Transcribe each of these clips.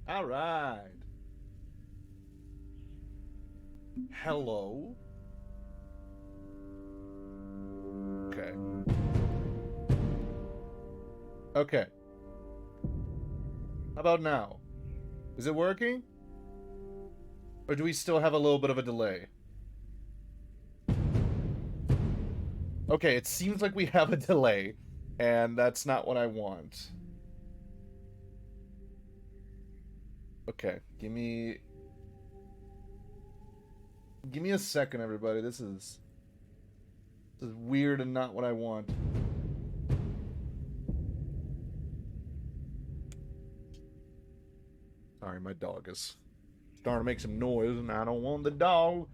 All right. Hello. Okay. Okay. How about now? Is it working? Or do we still have a little bit of a delay? Okay, it seems like we have a delay, and that's not what I want. Okay, give me a second, everybody. This is weird and not what I want. Sorry, my dog is starting to make some noise, and I don't want the dog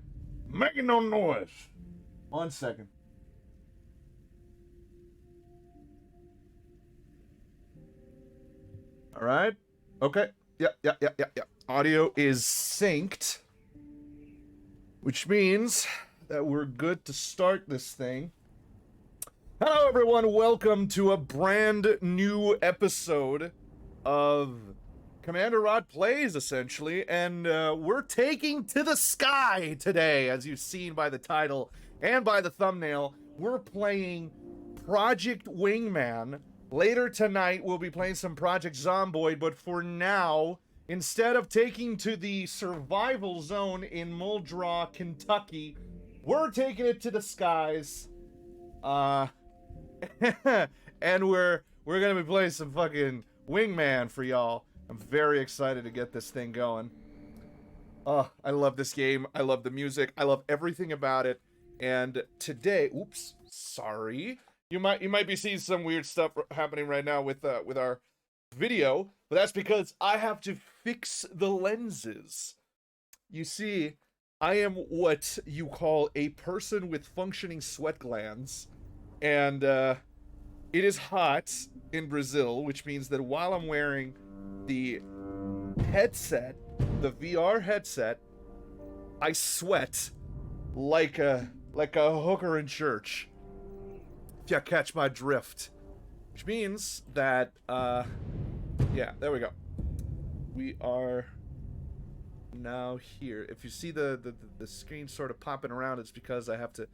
making no noise. 1 second. All right. Okay. Yeah. Audio is synced, which means that we're good to start this thing. Hello, everyone. Welcome to a brand new episode of Commander Rod Plays, essentially, and we're taking to the sky today, as you've seen by the title and by the thumbnail. We're playing Project Wingman. Later tonight, we'll be playing some Project Zomboid, but for now, instead of taking to the survival zone in Muldraugh, Kentucky, we're taking it to the skies. And we're gonna be playing some fucking Wingman for y'all. I'm very excited to get this thing going. Oh, I love this game. I love the music. I love everything about it. And today, oops, sorry. You might be seeing some weird stuff happening right now with our video, but that's because I have to fix the lenses. You see, I am what you call a person with functioning sweat glands, and it is hot in Brazil, which means that while I'm wearing the headset, the VR headset, I sweat like a hooker in church. If you catch my drift. Which means that, yeah, there we go. We are now here. If you see the screen sort of popping around, it's because I have to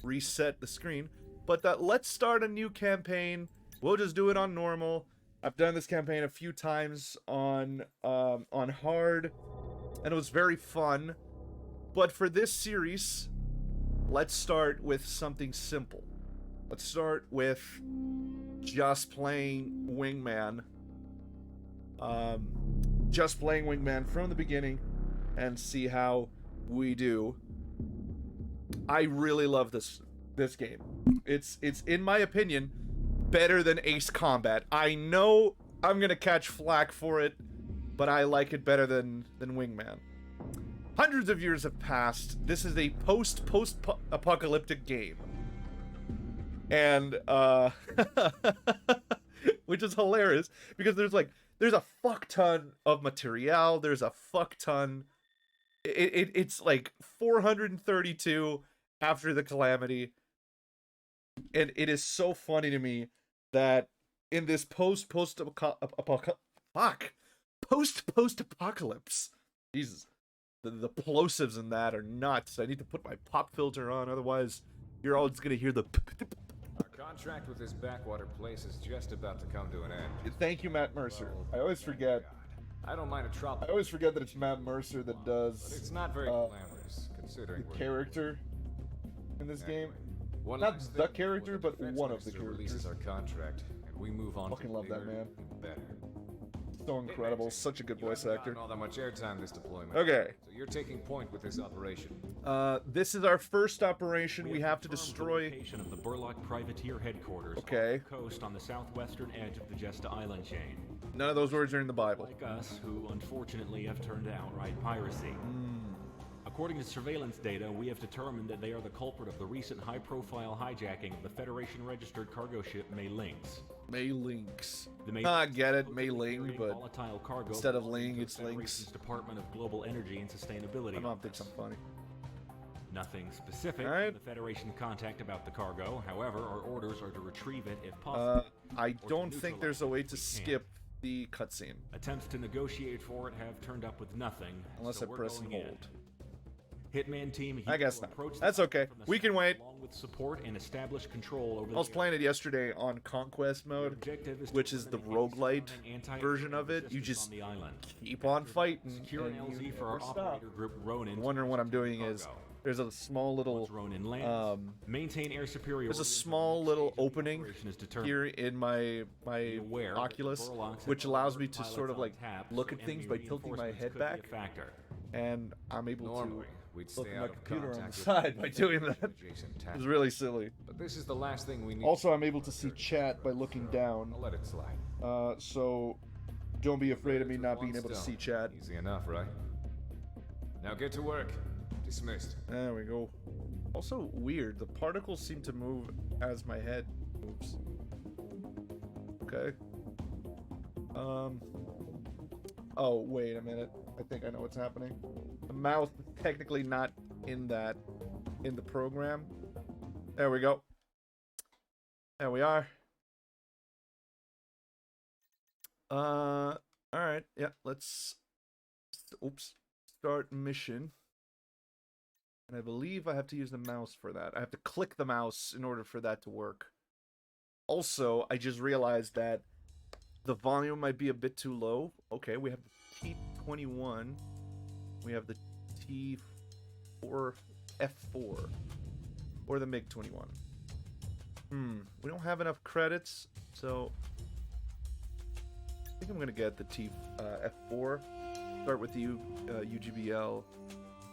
reset the screen. But let's start a new campaign. We'll just do it on normal. I've done this campaign a few times on hard, and it was very fun. But for this series, let's start with something simple. Let's start with just playing Wingman. Just playing Wingman from the beginning and see how we do. I really love this game. It's in my opinion better than Ace Combat. I know I'm gonna catch flack for it, but I like it better than Wingman. Hundreds of years have passed. This is a post-apocalyptic game. And which is hilarious because there's a fuck ton of material. There's a fuck ton. It's like 432 after the calamity, and it is so funny to me that in this post-apocalypse, Jesus, the plosives in that are nuts. I need to put my pop filter on, otherwise you're all just gonna hear the. Our contract with this backwater place is just about to come to an end. Thank you, Matt Mercer. I always forget. I don't mind a trouble. I always forget that it's Matt Mercer that does. But it's not very glamorous, considering the character in this game. One Not the character, but one of the characters. Releases our contract, and we move on. Fucking love that man. Better. So incredible, such a good voice actor. All that much airtime this deployment. Okay. So you're taking point with this operation. This is our first operation. We have to destroy. The location of the Burlock Privateer headquarters. Okay. Off the coast on the southwestern edge of the Jesta Island chain. None of those words are in the Bible. Like us, who unfortunately have turned to outright piracy. According to surveillance data, we have determined that they are the culprit of the recent high-profile hijacking of the Federation-registered cargo ship May-Links. May-Links. The I get it, May-Ling, but volatile cargo instead of Ling, it's the Federation's Links. Department of Global Energy and Sustainability. I don't think I'm funny. Nothing specific All right. from the Federation contact about the cargo. However, our orders are to retrieve it if possible. I don't think there's a way to skip the cutscene. Attempts to negotiate for it have turned up with nothing. Unless so I we're press and going in. hold. Hitman team. I guess not. approach the That's okay. from the We can south wait. Along with support and establish control over I was the playing it yesterday on Conquest mode, objective is to which is the eliminate any roguelite surrounding anti-aircraft version of it. You resistance just on the island. keep on fighting. Secure an and LZ you for our never stop. operator group Ronin. I'm wondering what I'm doing is there's a small little Once Ronin lands, maintain air superiority. there's a until the small next little stage of the opening operation is determined. here in my Aware that Oculus, Burlocks have which allows me other to sort pilots of on like tap, look so at things enemy by tilting my reinforcements head could be a back, factor. and I'm able Normally, to we'd look stay at my out of computer on the contact with side by doing that. adjacent It's tactics. really silly. But this is the last thing we need. Also, I'm able to see chat by looking down, I'll let it slide. so don't be afraid of me With not one being able to stone. see chat. Easy enough, right? Now get to work. Dismissed. There we go. Also weird, the particles seem to move as my head moves. Okay. Oh, wait a minute. I think I know what's happening. The mouse is technically not in the program. There we go. There we are. Alright, yeah, let's... Oops. Start mission. And I believe I have to use the mouse for that. I have to click the mouse in order for that to work. Also, I just realized that the volume might be a bit too low. Okay, we have the T21. We have the T4 F4. Or the MiG-21. We don't have enough credits, so I think I'm going to get the F4. Start with the UGBL.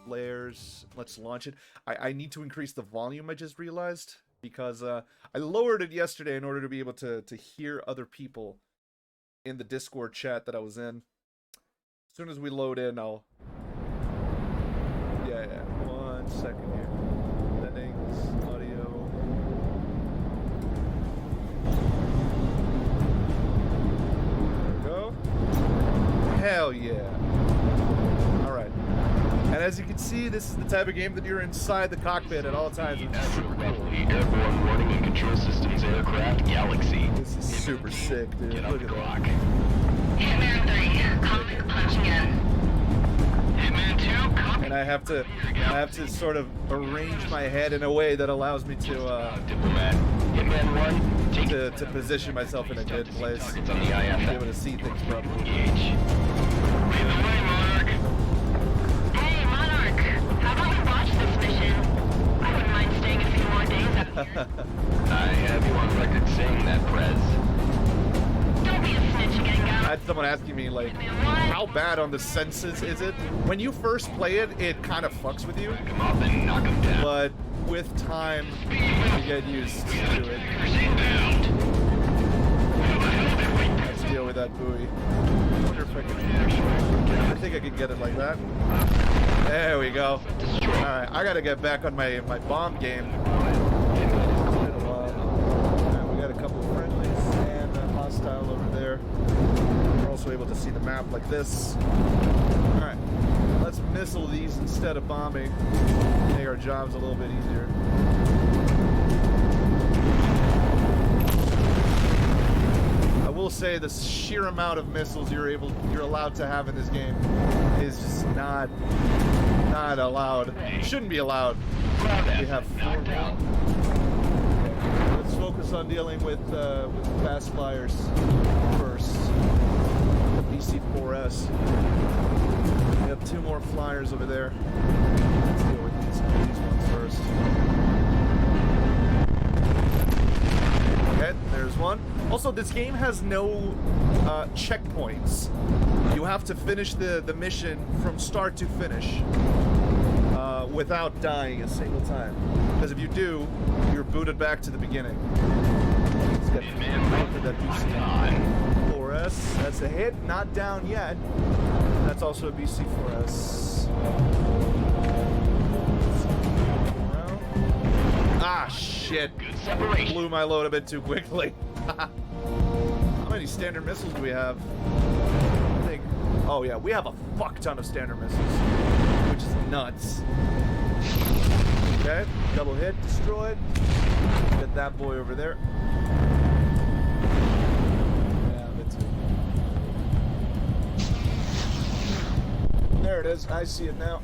Flares. Let's launch it. I need to increase the volume, I just realized, because I lowered it yesterday in order to be able to hear other people in the Discord chat that I was in. As soon as we load in, I'll... Yeah. 1 second here. Settings, audio. There we go. Hell yeah. Alright. And as you can see, this is the type of game that you're inside the cockpit at all times. It's super cool. Airborne warning and control systems aircraft Galaxy. This is super sick, dude. Get Look on at the that. clock. Hitman 3, comic punching in. Hitman 2, copy. And I have to sort of arrange my head in a way that allows me to Diplomat. Hitman 1, take to position myself in a good place, targets on the be IFF. able to see things properly. Engage. Lead the way, Monarch. Hey, Monarch, how about we watch this mission? I wouldn't mind staying a few more days out here. I have you on record saying that, Prez. Don't be a snitch again, I guys. had someone asking me, like, how bad on the senses is it? When you first play it, it kind of fucks with you, Come up and knock him down. but with time, you get used to it. Let's deal with that buoy. I wonder if I think I can get it like that. There we go. Alright, I gotta get back on my bomb game. It's been a while. Alright, we got a couple of friendlies and a hostile over there. We're also able to see the map like this. Alright, let's missile these instead of bombing. Make our jobs a little bit easier. I will say the sheer amount of missiles you're allowed to have in this game is just not allowed. Shouldn't be allowed. We have 4 now. Okay. Let's focus on dealing with fast flyers first. The BC-4S. We have 2 more flyers over there. Let's deal with these ones first. Okay, there's one. Also, this game has no checkpoints. You have to finish the mission from start to finish without dying a single time. Because if you do, you're booted back to the beginning. Let's get that BC-4S. That's a hit, not down yet. That's also a BC-4S. Ah, shit. Blew my load a bit too quickly. How many standard missiles do we have? I think... Oh, yeah, we have a fuck ton of standard missiles. Which is nuts. Okay, double hit, destroyed. Get that boy over there. Yeah, that's it. There it is. I see it now.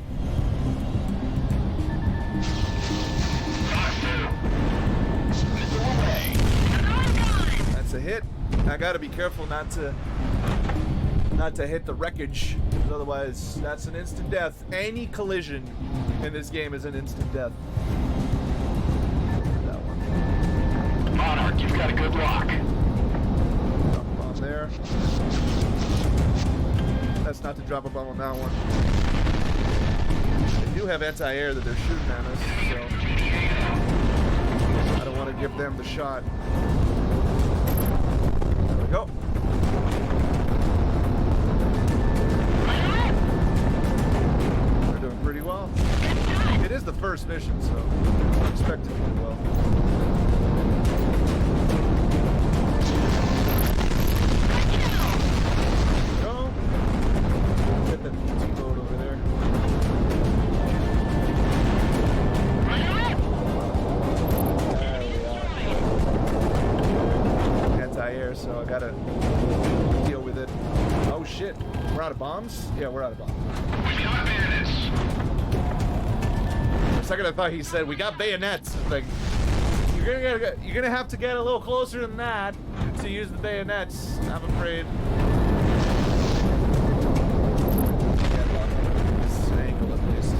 That's a hit. I gotta be careful not to hit the wreckage, because otherwise that's an instant death. Any collision in this game is an instant death. That one. Monarch, you've got a good lock. Drop a bomb there. That's not to drop a bomb on that one. They do have anti-air that they're shooting at us, so I don't want to give them the shot. There we go. They're doing pretty well. It is the first mission, so I expect it to do well. Go. Get that T-boat over there. Anti-air, so I gotta deal with it. Oh shit, we're out of bombs? Yeah, we're out of bombs. For a second I thought he said, we got bayonets. Like, you're gonna have to get a little closer than that to use the bayonets, I'm afraid. This angle at least.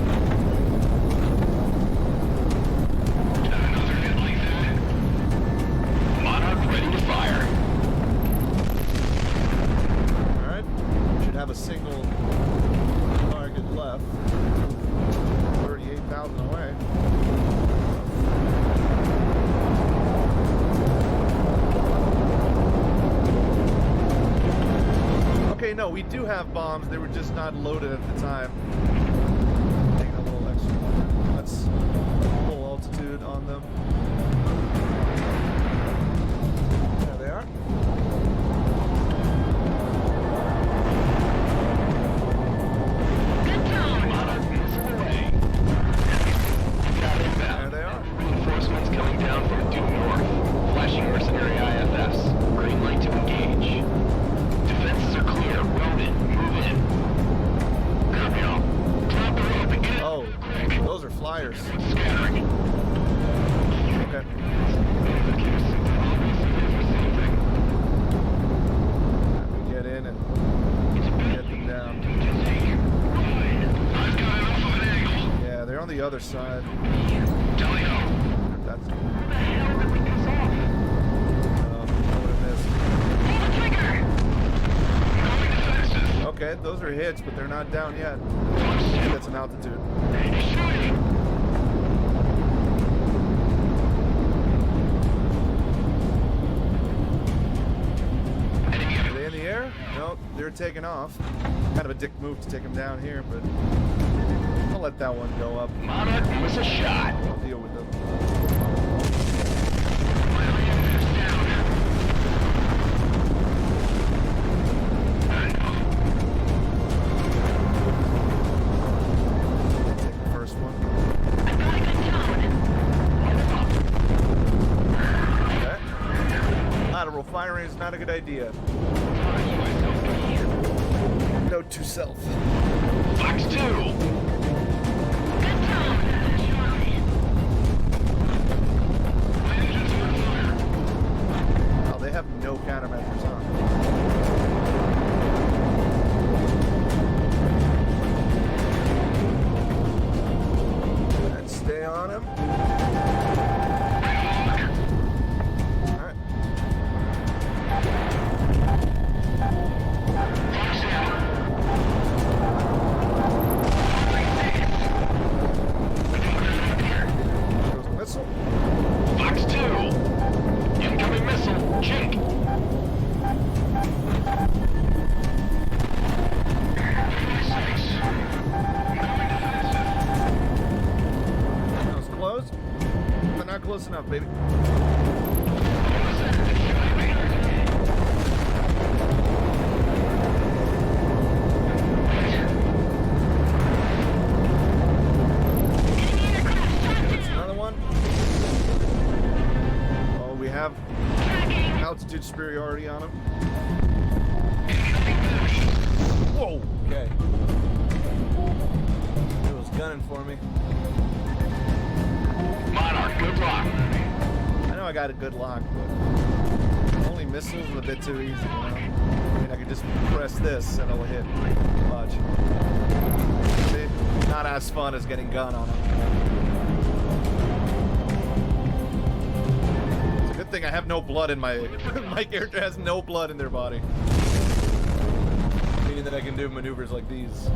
Monarch ready to fire. Alright, should have a single target left. 38,000 away. Okay, no, we do have bombs. They were just not loaded at the time. Taking a little extra. Let's full altitude on them. There they are. Monarch moves away. Got inbound. There they are. Reinforcements coming down from due north. Flashing mercenary IFS. Green light to engage. Defenses are clear. Road in. Move in. Copy all. Drop the rope and get Oh, those are flyers. scattering. Okay. We get in and get them down. I've got enough of an angle. Yeah, they're on the other side. Tally-ho. That's The hell did we piss off? I would have missed. Pull the trigger! Going defensive. Okay, those are hits, but they're not down yet. That's an altitude. He's shooting. Enemy Are they in the air? No, they're taking off. Kind of a dick move to take them down here, but I'll let that one go up. Monarch was a shot. I'll deal with them. Take the first one. I've got a good tone. Okay. Lateral firing is not a good idea. Note to self. Fox 2. Good tone. Oh, they have no countermeasures on. And stay on him. Alright. Goes the missile. Fox 2. Incoming missile. Chink. That was close, but not close enough, baby. That's another one. Oh, we have altitude superiority on him. Whoa. Okay. got a good lock, but only missiles are a bit too easy, you know? I mean, I could just press this and it'll hit much. See? Not as fun as getting gun on it. It's a good thing I have no blood in my... my character has no blood in their body. Meaning that I can do maneuvers like these.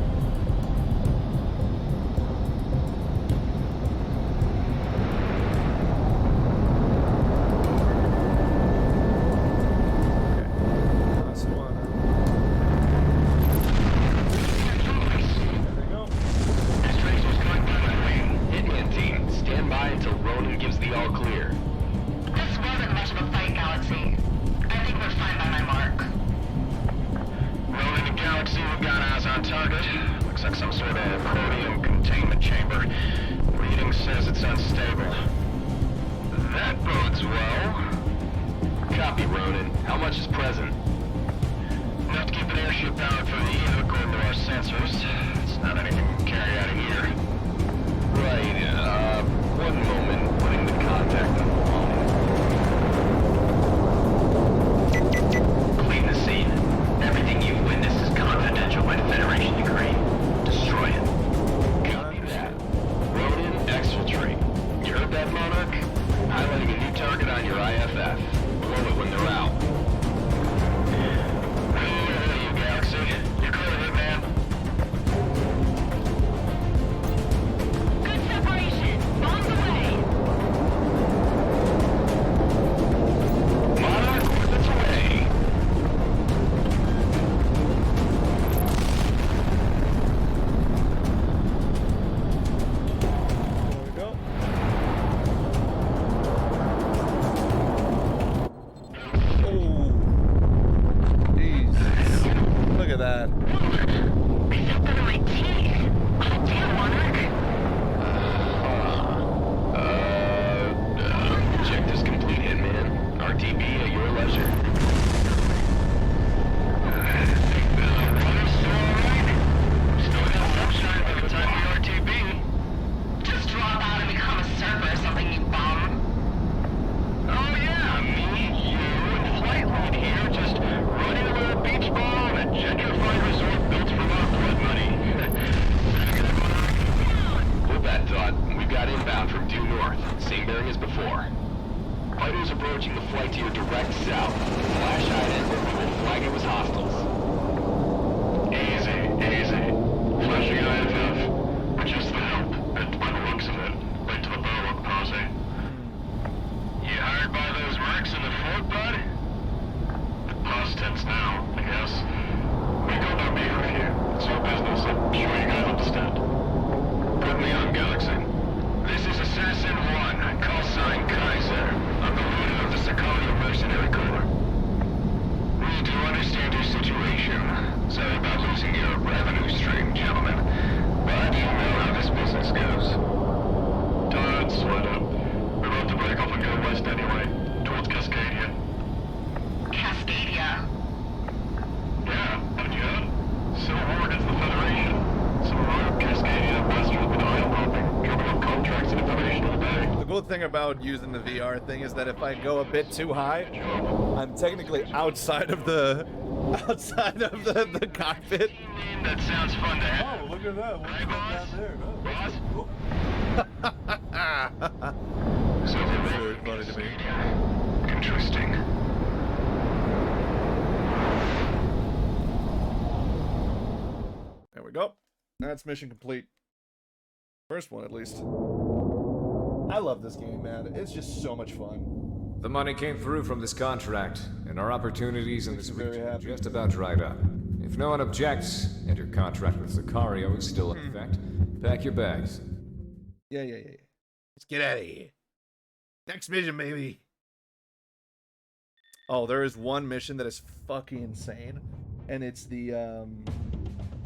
Thing about using the VR thing is that if I go a bit too high, I'm technically outside of the cockpit. That sounds fun to have. Oh, look at that. What's down there? So very funny to me. Interesting. There we go. That's mission complete. First one, at least. I love this game, man. It's just so much fun. The money came through from this contract, and our opportunities in this region are happy. just about dried up. If no one objects, and your contract with Sicario is still in effect, pack your bags. Yeah. Let's get out of here. Next mission, baby. Oh, there is one mission that is fucking insane, and it's the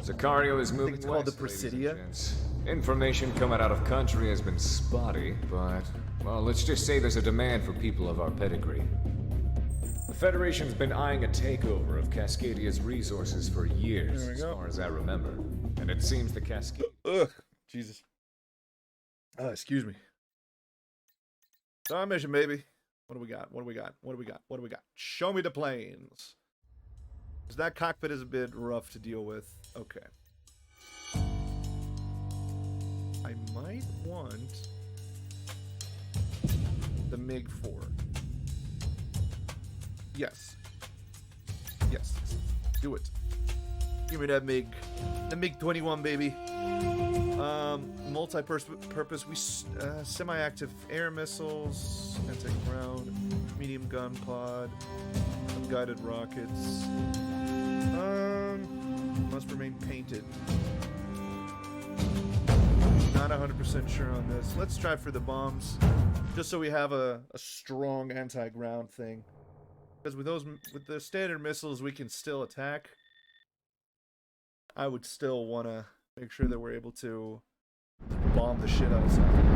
Sicario is moving it's called the west, ladies and Presidia. gents. Information coming out of country has been spotty, but, well, let's just say there's a demand for people of our pedigree. The Federation's been eyeing a takeover of Cascadia's resources for years, There we as go. far as I remember. And it seems the Cascade... Ugh, Jesus. Excuse me. Star mission, baby. What do we got? What do we got? What do we got? What do we got? Show me the planes. Because that cockpit is a bit rough to deal with. Okay. I might want the MiG-4. Yes. Yes. Do it. Give me that MiG. The MiG-21, baby. Multi-purpose. We semi-active air missiles, anti-ground, medium gun pod, unguided rockets. Must remain painted. Not 100% sure on this. Let's try for the bombs, just so we have a strong anti-ground thing. Because with the standard missiles, we can still attack. I would still want to make sure that we're able to bomb the shit out of something.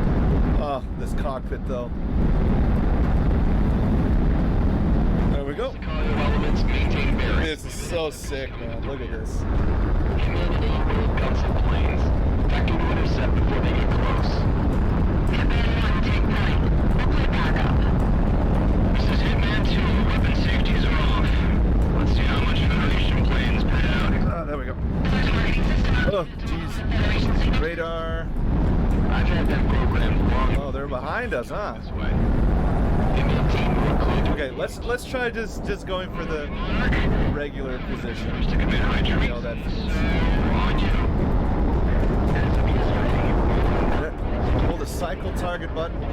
Oh, this cockpit though. There we go. Elements maintain bearings. This is so sick, man. Look at this. Command A, guns and planes. Vector to intercept before they get close. Command 1, take point. We'll play backup. This is Hitman 2. Weapon safeties are off. Let's see how much Federation planes put out. Oh, there we go. Targeting system Oh, jeez. Radar. I've had that programmed long. Oh, they're behind us, huh? This way. Give me a team to include. Okay, let's try just going for the regular position. To commit high See treason. how that So, feels. on you. Hold the cycle target button.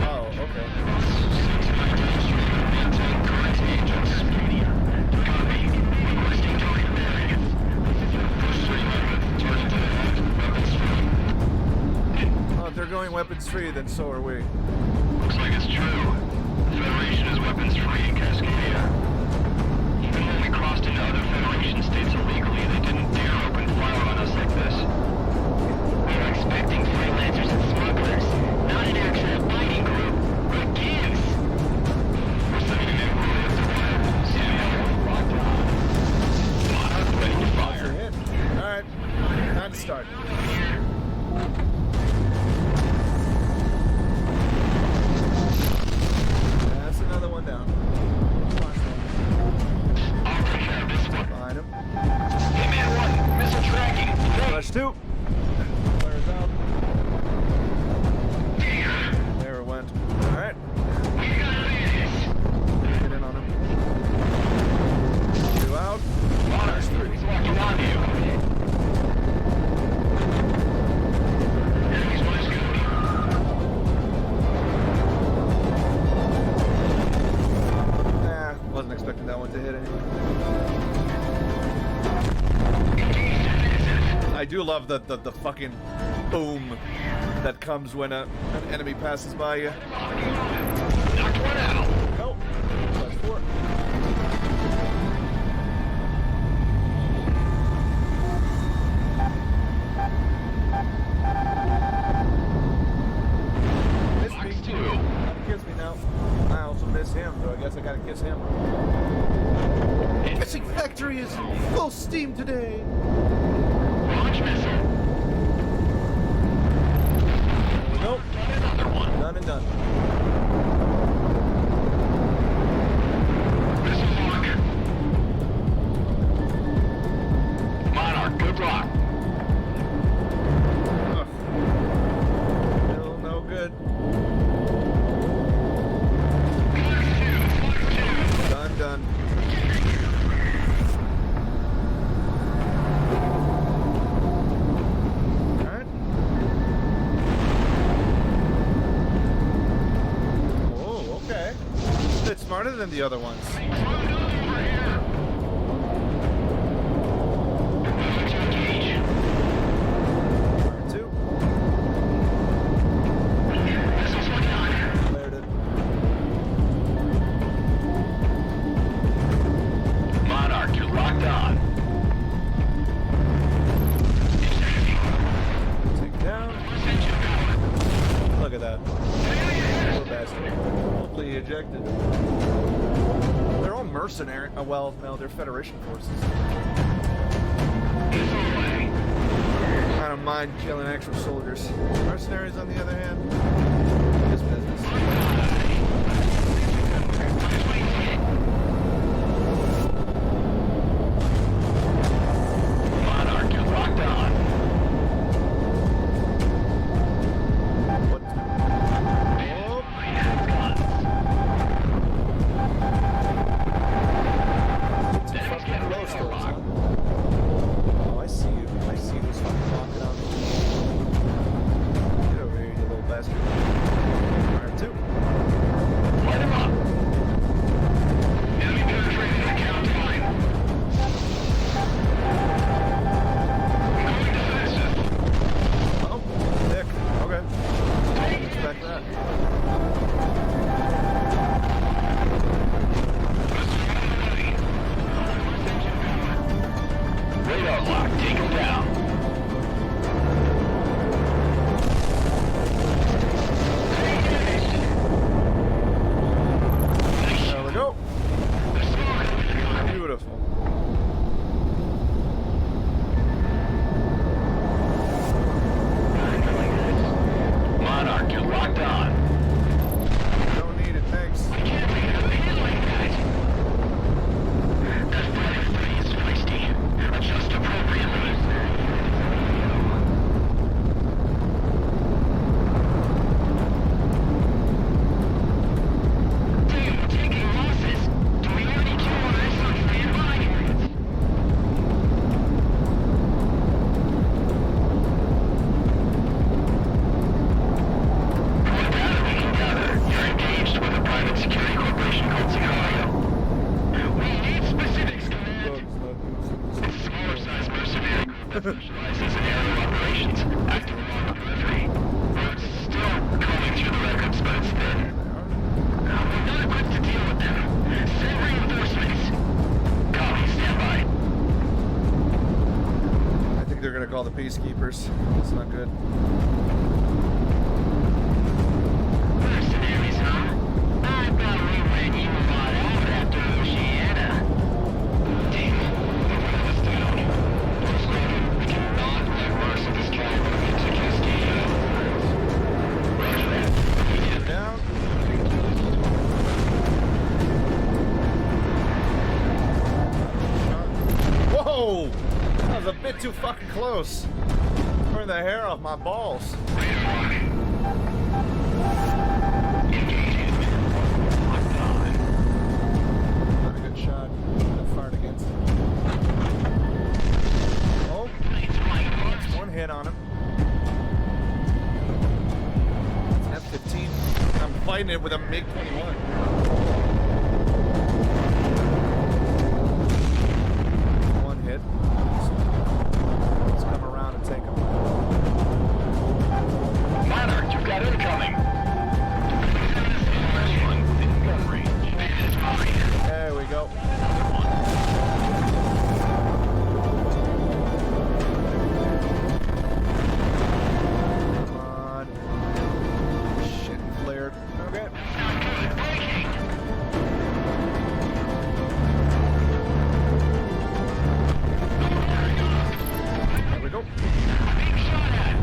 Oh, okay. Oh, if they're going weapons free, then so are we. Looks like it's true. The Federation is weapons free in Cascadia. Even when we crossed into other Federation states illegally, they didn't dare open fire on us like this. We were expecting freelancers and smugglers, not an actual fighting group. Good gives. We're sending in orders to fire. Ready to Shots are fire. hit. Alright. Time to start. That's another one down. Last one. Already have this one. Behind him. Hitman 1, missile tracking. Flash 2. Flares out. There it went. Alright. Get in on him. 2 out. Flash 3. He's locking onto you. Enemies one is good. Nah, wasn't expecting that one to hit anyway. I do love the fucking boom that comes when an enemy passes by you. Knocked one out. Oh, plus 4. Miss me. Box 2. Gotta kiss me now. I also miss him, so I guess I gotta kiss him. Kissing Factory is full steam today. Launch missile. Nope. Another one. Done and done. Missile lock. Monarch, good luck. Ugh. Still no good. Done, done. Alright. Oh, okay. A bit smarter than the other ones. Part 2. Cleared it. Monarch, you're locked on. Take down. Look at that. Poor bastard. Hopefully he ejected. They're all mercenary. Oh, well, no, they're Federation forces. Missile away. I don't mind killing extra soldiers. Mercenaries, on the other hand, is business. Monarch, you're locked on. What? Oh, too fucking close to us, huh? Oh, I see you. I see who's fucking walking on me. Get over here, you little bastard. Alright, two. Light him up. Enemy penetrating the count line. Going defensive. Oh, dick. Okay. Didn't expect that. Radar lock, take him down. There we go. Beautiful. Monarch, you're locked on. Don't need it, thanks. I can't make a hit like that. That firefight is feisty. Adjust appropriately. Damn, we're taking losses. Do we already kill our ass on standby? You're engaged with a private security corporation called Sicario. We need specifics, Command. It's a smaller-sized mercenary group that specializes in aerial operations, active along the periphery. It's still combing through the records, but it's thin. We're not equipped to deal with them. Send reinforcements. Copy, stand by. I think they're gonna call the peacekeepers. That's not good. Mercenaries, huh? I thought we ran you lot out after Oceana. Damn it. They're running us down. Let's go. We cannot let Mars of this caliber get to Cascadia. Roger that. We did Down. Whoa! That was a bit too fucking close. Turned the hair off my balls. Not a good shot. Got fired against. Oh, that's one hit on him. It's F-15. I'm fighting it with a MiG-21. One hit. Let's come around and take him. Monarch, you've got incoming. Gun range. It's mine. There we go. Come on. Shit, flared. Okay. There we go. Being shot at.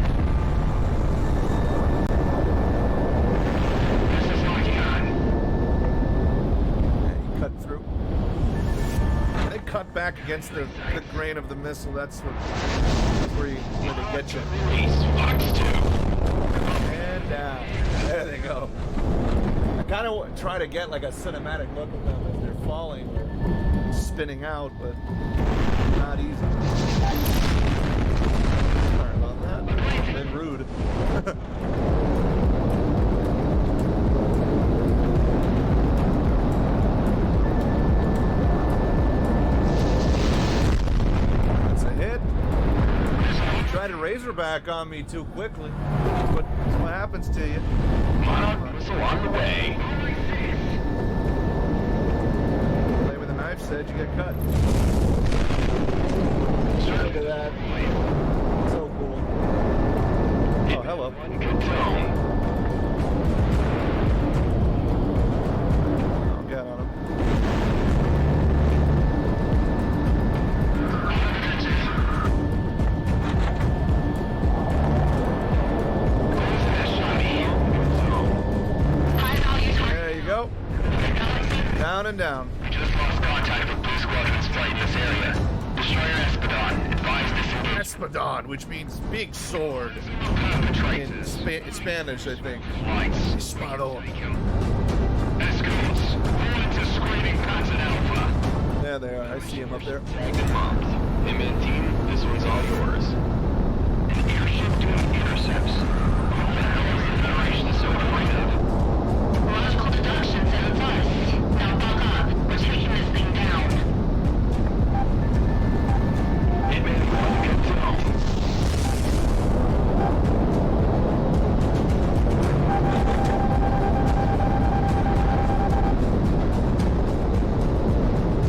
This is locking on. Yeah, he cut through. They cut back against the grain of the missile. That's where they get you. Release Fox 2. And down. There they go. I kind of try to get like a cinematic look of them as they're falling or spinning out, but not easy. Sorry about that. Been rude. That's a hit. Tried to razorback on me too quickly. That's what happens to you. Monarch missile on the way. Play with a knife, said you get cut. Look at that. So cool. Oh, hello. Good tone. I'll get on him. man down. We just lost contact with Blue Squadron's flight in this area. Destroyer Espadon, advise disengage. Espadon, which means big sword in Spanish, I think. Flights. Espadon. Escos, forward to screening pads at Alpha. There they are. I see him up there. Dragon Month. Wingman team, this one's all yours. An airship doing intercepts. What the hell is the Federation so afraid of? Logical deduction says it's us. Now buck up. We're taking this thing down. Wingman 1, get down.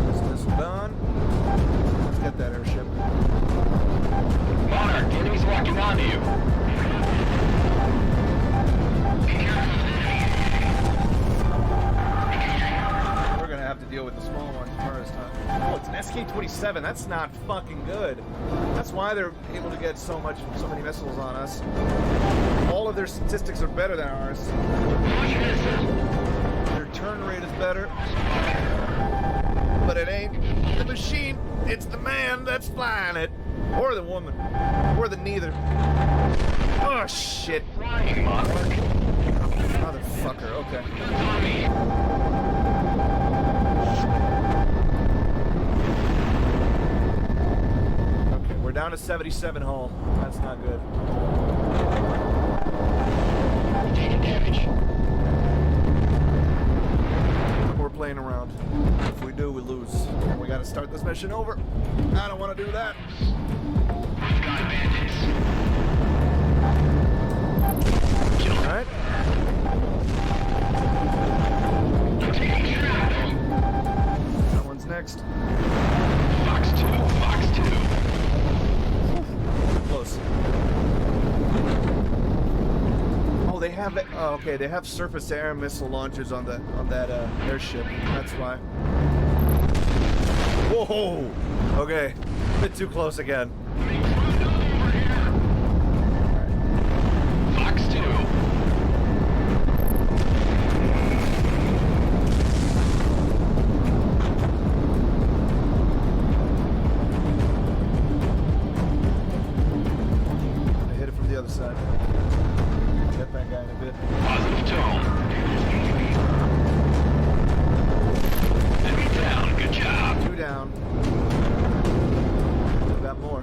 Is this done? Let's get that airship. Monarch, the enemy's locking onto you. We're gonna have to deal with the small one first, huh? Oh, it's an SK-27. That's not fucking good. That's why they're able to get so many missiles on us. All of their statistics are better than ours. Their turn rate is better. But it ain't the machine. It's the man that's flying it. Or the woman. Or the neither. Oh, shit. Flying, Monarch. Motherfucker. Okay. Tommy. Okay, we're down to 77 hull. That's not good. Taking damage. We're playing around. If we do, we lose. And we gotta start this mission over. I don't want to do that. We've got bandits. Alright. Taking shrapnel. That one's next. Fox 2, Fox 2. Close. Oh, they have. Oh, okay, they have surface-to-air missile launchers on that airship. That's why. Whoa! Okay, bit too close again. Fox 2. I hit it from the other side. Get that guy in a bit. Positive tone. Enemy down, good job. 2 down. We got more.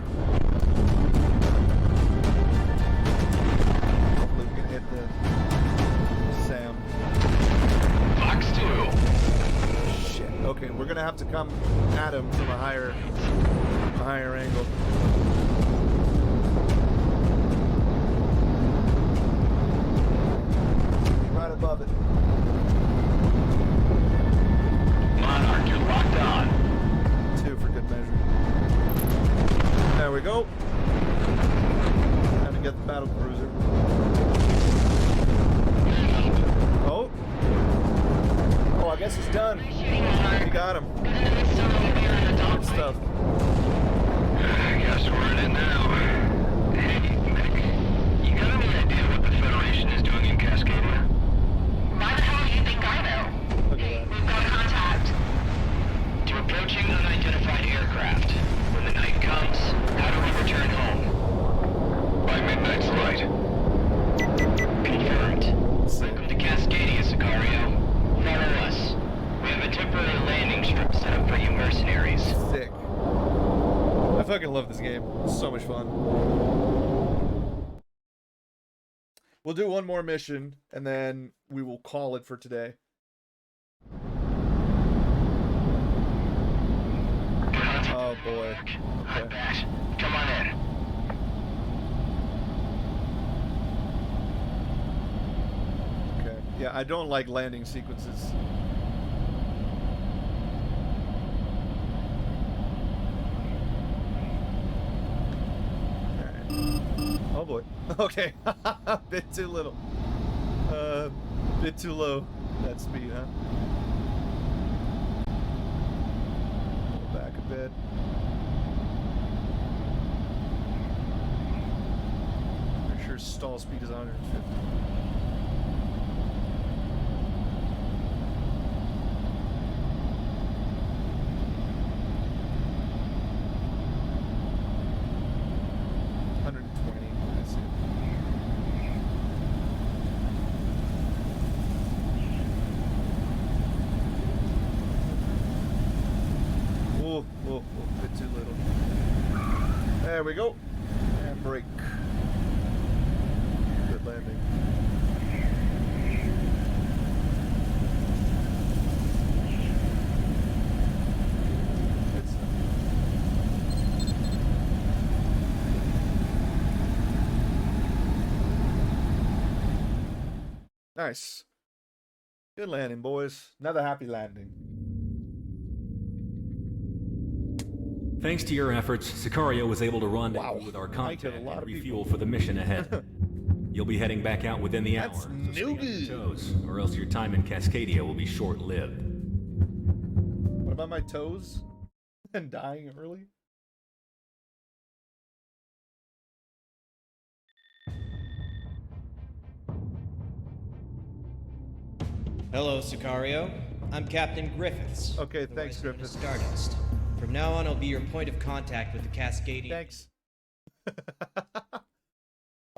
Hopefully we can hit the Sam. Fox 2. Shit. Okay, we're gonna have to come at him from a higher angle. Right above it. Monarch, you're locked on. 2 for good measure. There we go. Time to get the battle cruiser. Oh. Oh, I guess it's done. We got him. Good stuff. I guess we're in it now. Hey, Mick, you got any idea what the Federation is doing in Cascadia? Why the hell do you think I know? Look at that. We've got contact. To approaching unidentified aircraft. When the night comes, how do we return home? By midnight's light. Confirmed. Welcome to Cascadia, Sicario. Follow us. We have a temporary landing strip set up for you mercenaries. Sick. I fucking love this game. It's so much fun. We'll do one more mission, and then we will call it for today. Oh boy. Hot bash. Come on in. Okay. Yeah, I don't like landing sequences. Alright. Oh boy. Okay. Bit too little. Bit too low. That speed, huh? Pull back a bit. Pretty sure stall speed is 150. Oh, a bit too little. There we go. And brake. Good landing. Good stuff. Nice. Good landing, boys. Another happy landing. Thanks to your efforts, Sicario was able to rendezvous Wow. with our I killed contact a lot and of refuel for the mission ahead. You'll be heading back out within the That's hour, so no stay on good. your toes, or else your time in Cascadia will be short-lived. What about my toes? And dying early? Hello, Sicario. I'm Captain Griffiths. Okay, thanks, otherwise known Griffiths. as Stardust. From now on, I'll be your point of contact with the Cascadian. Thanks.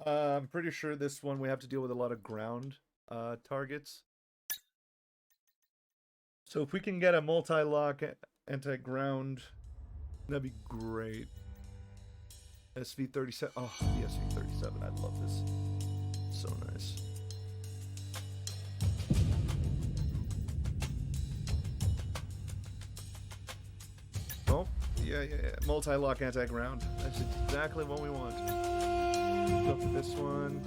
I'm pretty sure this one we have to deal with a lot of ground targets. So if we can get a multi-lock anti-ground, that'd be great. SV-37. Oh, the SV-37. I love this. So nice. Oh, yeah. Multi-lock anti-ground. That's exactly what we want. Go for this one.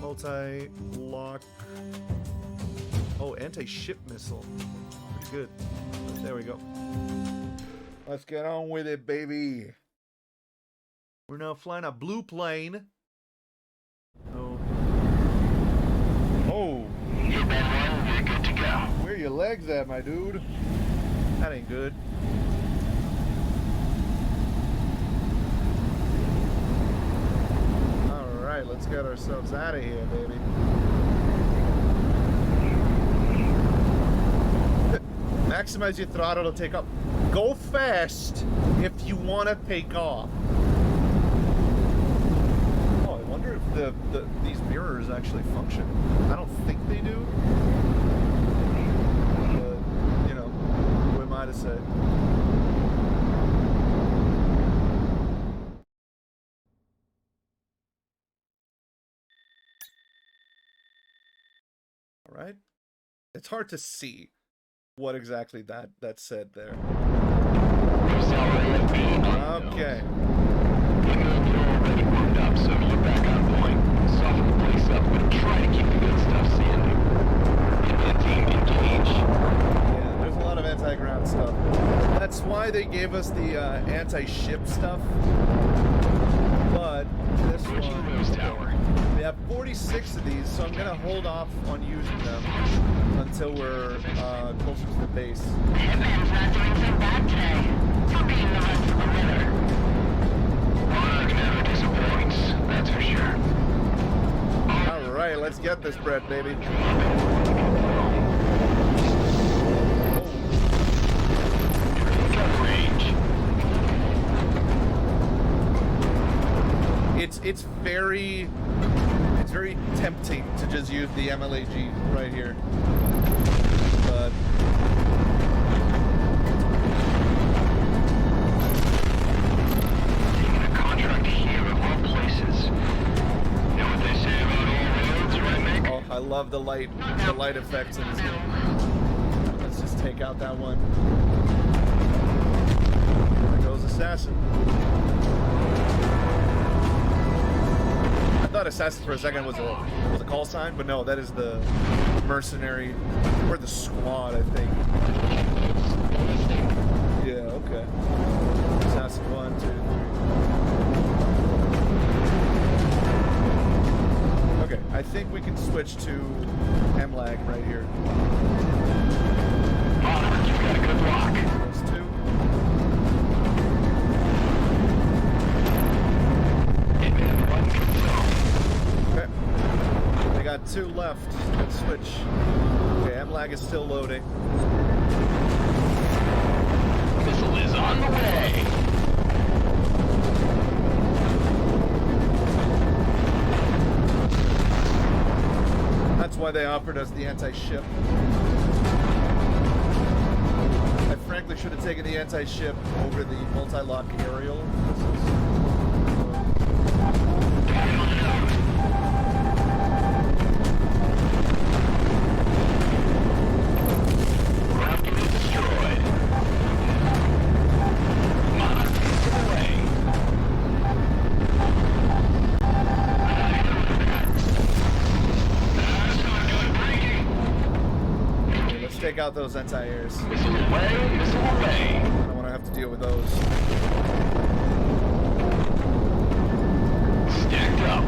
Multi-lock. Oh, anti-ship missile. Pretty good. There we go. Let's get on with it, baby. We're now flying a blue plane. Oh. Oh. You've been one, you're good to go. Where are your legs at, my dude? That ain't good. Alright, let's get ourselves out of here, baby. Maximize your throttle to take off. Go fast if you want to take off. Oh, I wonder if these mirrors actually function. I don't think they do. But, you know, who am I to say? All right. It's hard to see what exactly that said there. Okay. You're already warmed up, so you're back on point. Soften the place up, but try to keep the good stuff standing. Get that team engaged. Yeah, there's a lot of anti-ground stuff. That's why they gave us the anti-ship stuff. But this Approaching one, Rose Tower. we have 46 of these, so I'm gonna hold off on using them until we're closer to the base. Hitman's not doing so bad today. For being the rest of the litter. Monarch never disappoints, that's for sure. All right, let's get this bread, baby. Got range. It's very tempting to just use the MLAG right here, but Taking a contract here of all places. Know what they say about all roads, right, Mick? oh, I love the light effects in this game. Let's just take out that one. There goes Assassin. I thought Assassin for a second was a call sign, but no, that is the mercenary or the squad, I think. Yeah, okay. Assassin 1, 2, 3. Okay, I think we can switch to MLAG right here. Monarch, you've got a good block. Those two. Hitman 1 confirmed. Okay. They got two left. Let's switch. Okay, MLAG is still loading. Missile is on the way. That's why they offered us the anti-ship. I automatically should have taken the anti-ship over the multi-lock aerial missiles. Take out those anti-airs. Missile away, missile away. I don't want to have to deal with those. Stacked up.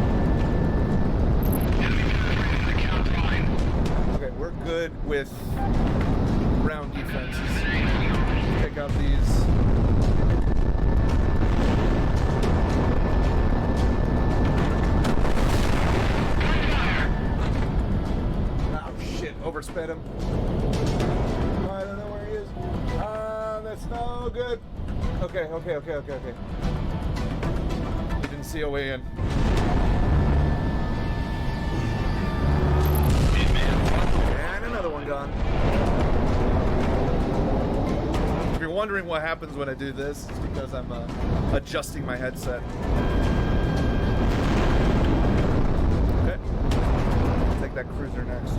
Enemy penetrating the count line. Okay, we're good with ground defenses. Take out these. Oh shit, oversped him. I don't know where he is. That's no good. Okay. He didn't see a way in. And another one gone. If you're wondering what happens when I do this, it's because I'm adjusting my headset. Okay. Take that cruiser next.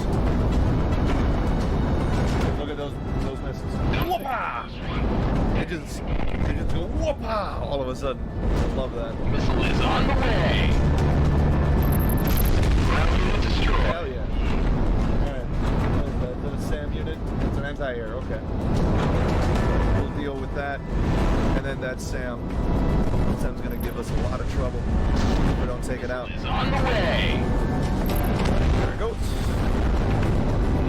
Look at those missiles. Whoopah! They just go whoopah all of a sudden. I love that. Missile is on the way. Ground unit destroyed. Hell yeah. Alright. Is that a SAM unit? It's an anti-air, okay. We'll deal with that. And then that SAM. SAM's gonna give us a lot of trouble if we don't take it out. Is on the way. There it goes.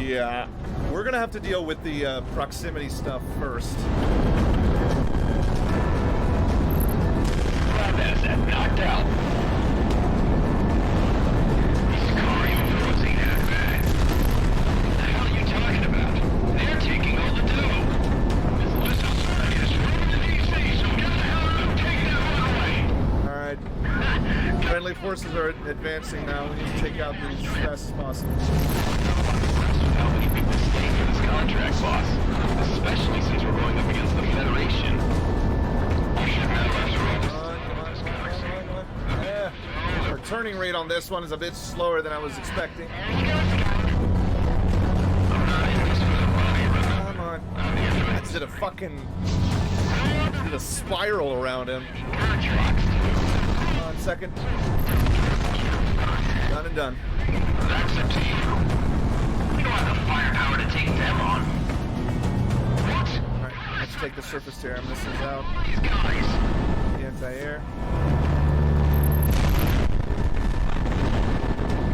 Yeah. We're gonna have to deal with the proximity stuff first. That's that knocked out. These car units wasn't that bad. What the hell are you talking about? They're taking all the dough. This list outside is from the DC, so get the hell out and take that one away. Alright. Friendly forces are advancing now. We need to take out these as fast as possible. How many people staying for this contract, boss? Especially since we're going up against the Federation. Yeah. Our turning rate on this one is a bit slower than I was expecting. Come on. I did a fucking... did a spiral around him. Come on, second. Done and done. That's up to you. We don't have the firepower to take them on. What? Alright, let's take the surface tear missiles out. These guys. The anti-air.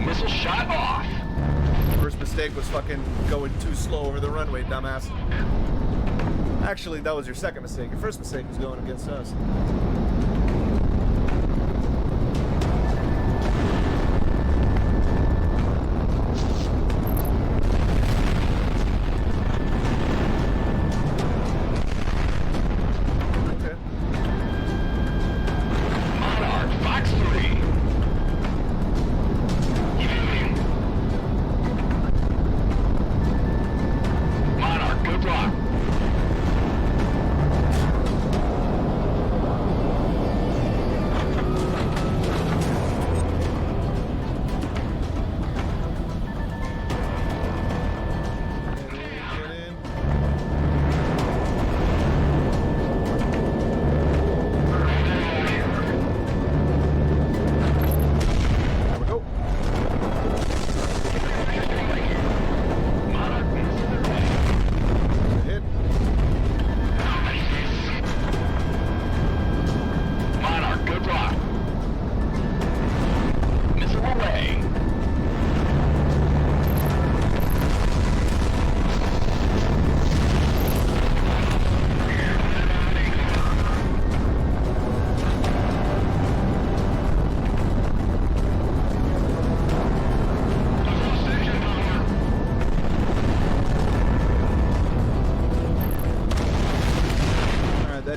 Missile shot off. First mistake was fucking going too slow over the runway, dumbass. Actually, that was your second mistake. Your first mistake was going against us.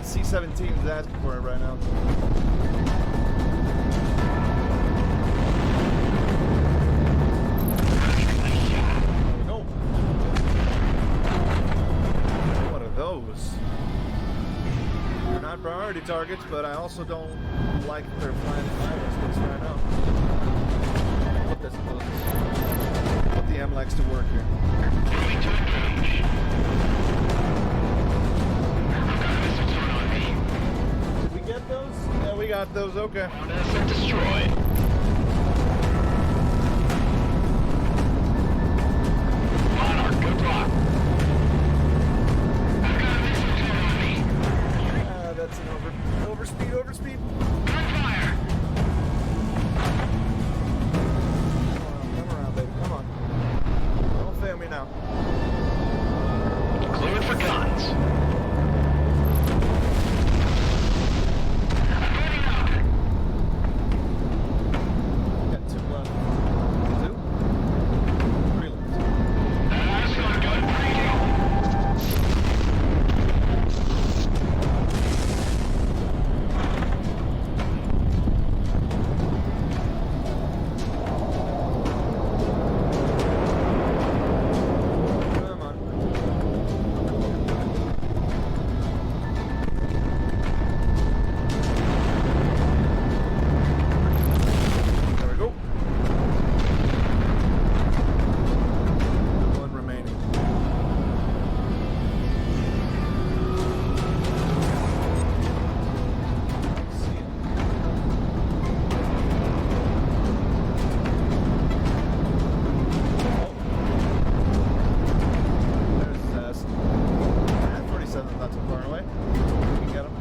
C-17 is asking for it right now. There we go. What are those? They're not priority targets, but I also don't like that they're flying in my airspace right now. Put this, put the MLEX to work here. Moving to engage. I've got a missile turret on me. Did we get those? Yeah, we got those. Okay. Ground asset destroyed. Monarch, good luck. I've got a missile turret on me. That's an overspeed. Gunfire. Come around, baby. Come on. Don't fail me now. Cleared for guns. I'm moving up. Got two left. Two? Three left. That's not good. Breaking. Come on. There we go. One remaining. See it. There's his ass. 47's not too far away. We can get him.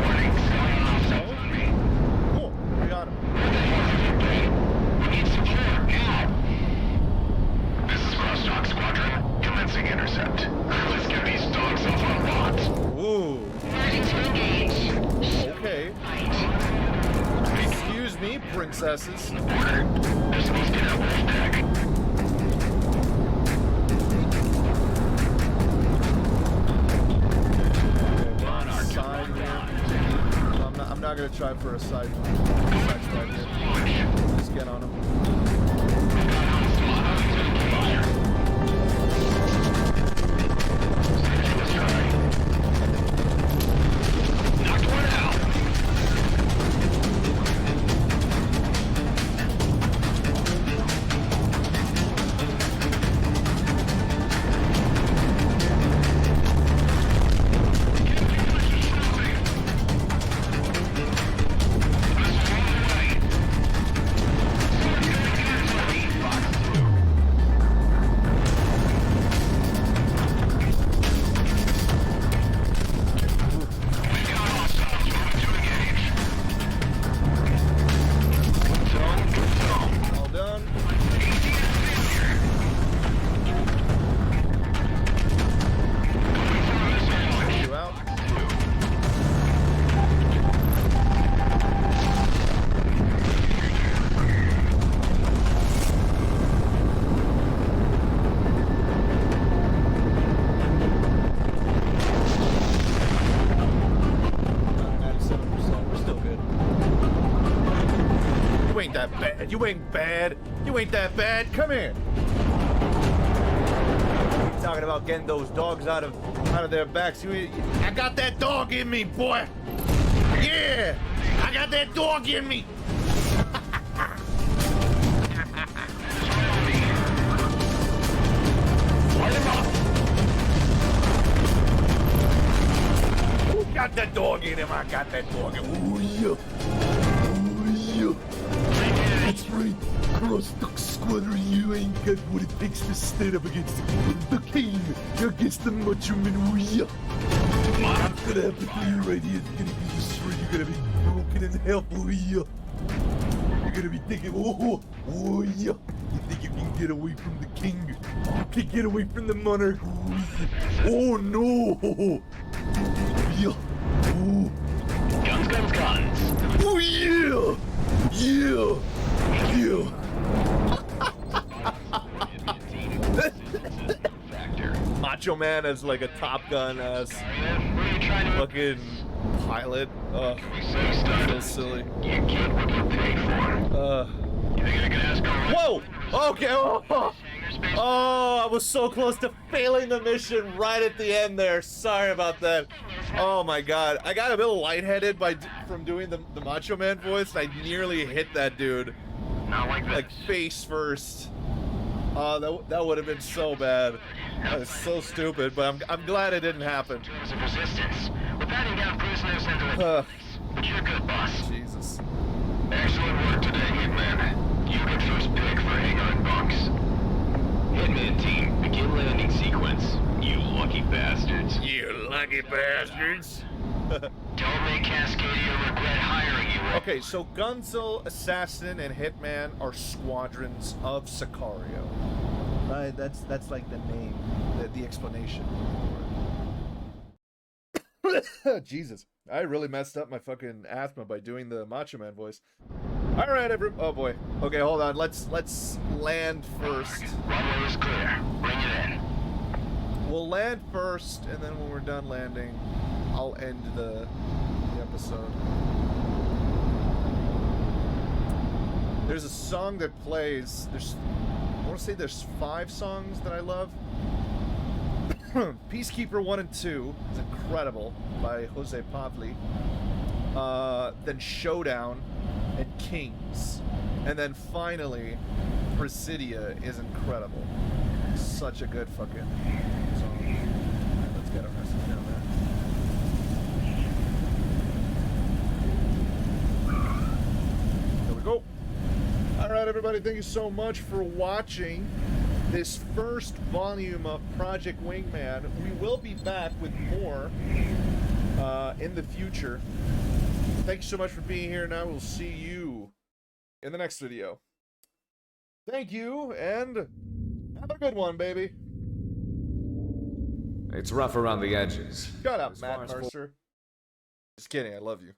Warning, selling offsets on me. Cool. We got him. We need support now. This is Crosstalk Squadron. Commencing intercept. Let's get these dogs off our lot. Ooh. Ready to engage. Okay. Fight. Excuse me, princesses. Border. They're supposed to have wolf deck. Monarch, Side run here. down. I'm not gonna try for a side strike here. Launch. Just get on him. Fire. Search the sky. Knocked one out. All done. You out. We're still good. You ain't that bad. You ain't bad. You ain't that bad. Come here. Keep talking about getting those dogs out of their backs. I got that dog in me, boy. Yeah, I got that dog in me. Light him up. Who got that dog in him? I got that dog in him. Oh yeah. Oh yeah. That's right. Crosstalk Squadron, you ain't got what it takes to stand up against the king, against the macho man. Oh yeah. What's gonna happen to you right here? It's gonna be destroyed. You're gonna be broken in half. Oh yeah. You're gonna be thinking, oh yeah. You think you can get away from the king? You can get away from the monarch. Oh no. Yeah. Oh. Guns, guns, guns. Oh yeah. Yeah. Yeah. Macho Man as like a Top Gun as What are you trying to... fucking pilot. Oh, We say start. so silly. You get what you pay for. You think I can ask her? Whoa! Okay. Oh, I was so close to failing the mission right at the end there. Sorry about that. Oh my god. I got a little lightheaded from doing the Macho Man voice. I nearly hit that dude. Not like that. Like face first. Oh, that would have been so bad. That was so stupid, but I'm glad it didn't happen. Terms of resistance. We're patting down prisoners into the but you're good, boss. Jesus. Excellent work today, Hitman. You get first pick for hangar and bunks. Hitman team, begin landing sequence. You lucky bastards. You lucky bastards. Don't make Cascadia regret hiring you. Okay, so Gunzel, Assassin, and Hitman are squadrons of Sicario. Right, that's like the name, the explanation. Jesus, I really messed up my fucking asthma by doing the Macho Man voice. All right, oh boy. Okay, hold on. Let's land first. Runway is clear. Bring it in. We'll land first, and then when we're done landing, I'll end the episode. There's a song that plays. I want to say there's 5 songs that I love. Peacekeeper 1 and 2 is incredible by Jose Pavli. Then Showdown and Kings. And then finally, Presidia is incredible. Such a good fucking song. Alright, let's get our message down there. There we go. Alright, everybody, thank you so much for watching this first volume of Project Wingman. We will be back with more in the future. Thank you so much for being here, and I will see you in the next video. Thank you, and have a good one, baby. It's rough around the edges. Shut up, As far Matt as Mercer. Just kidding, I love you.